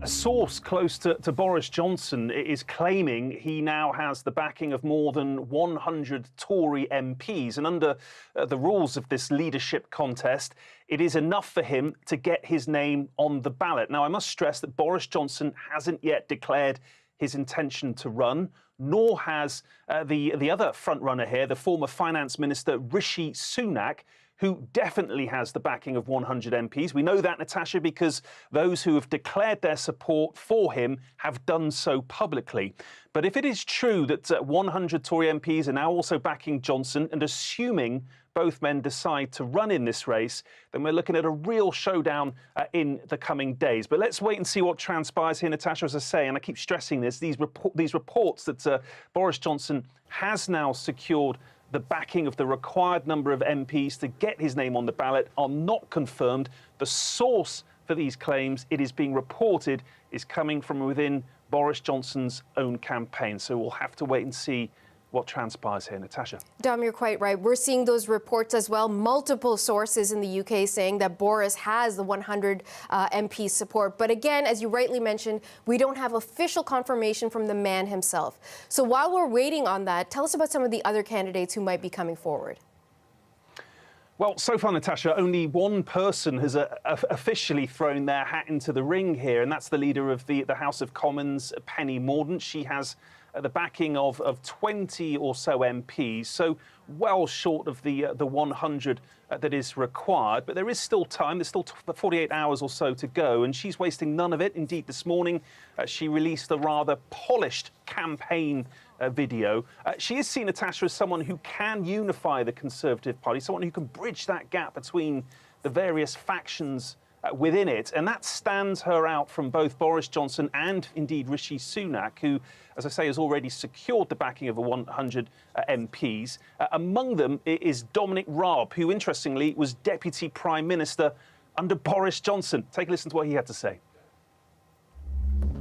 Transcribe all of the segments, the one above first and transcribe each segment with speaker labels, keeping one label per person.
Speaker 1: A source close to Boris Johnson is claiming he now has the backing of more than 100 Tory MPs. And under the rules of this leadership contest, it is enough for him to get his name on the ballot. Now, I must stress that Boris Johnson hasn't yet declared his intention to run, nor has the other frontrunner here, the former finance minister Rishi Sunak, who definitely has the backing of 100 MPs. We know that, Natasha, because those who have declared their support for him have done so publicly. But if it is true that 100 Tory MPs are now also backing Johnson, and assuming both men decide to run in this race, then we're looking at a real showdown in the coming days. But let's wait and see what transpires here, Natasha, as I say, and I keep stressing this, these reports that Boris Johnson has now secured the backing of the required number of MPs to get his name on the ballot are not confirmed. The source for these claims, it is being reported, is coming from within Boris Johnson's own campaign. So we'll have to wait and see what transpires here, Natasha.
Speaker 2: Dom, you're quite right. We're seeing those reports as well. Multiple sources in the UK saying that Boris has the 100 MP support. But again, as you rightly mentioned, we don't have official confirmation from the man himself. So while we're waiting on that, tell us about some of the other candidates who might be coming forward.
Speaker 1: Well, so far, Natasha, only one person has officially thrown their hat into the ring here, and that's the leader of the House of Commons, Penny Mordaunt. She has the backing of 20 or so MPs, so well short of the 100 that is required. But there is still time. There's still 48 hours or so to go, and she's wasting none of it. Indeed, this morning she released a rather polished campaign video. She is seen, Natasha, as someone who can unify the Conservative Party, someone who can bridge that gap between the various factions within it, and that stands her out from both Boris Johnson and indeed Rishi Sunak, who, as I say, has already secured the backing of 100 MPs. Among them is Dominic Raab, who, interestingly, was Deputy Prime Minister under Boris Johnson. Take a listen to what he had to say.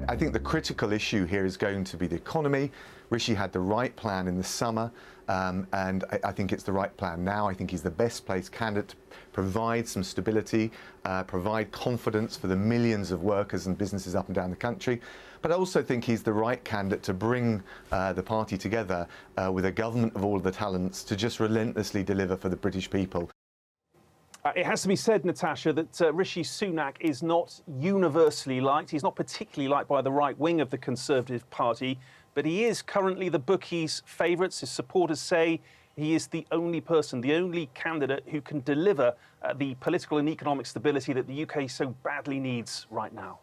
Speaker 3: I think the critical issue here is going to be the economy. Rishi had the right plan in the summer, and I think it's the right plan now. I think he's the best placed candidate to provide some stability, provide confidence for the millions of workers and businesses up and down the country. But I also think he's the right candidate to bring the party together with a government of all of the talents to just relentlessly deliver for the British people.
Speaker 1: It has to be said, Natasha, that Rishi Sunak is not universally liked. He's not particularly liked by the right wing of the Conservative Party, but he is currently the bookies' favourites. His supporters say he is the only person, the only candidate who can deliver the political and economic stability that the UK so badly needs right now.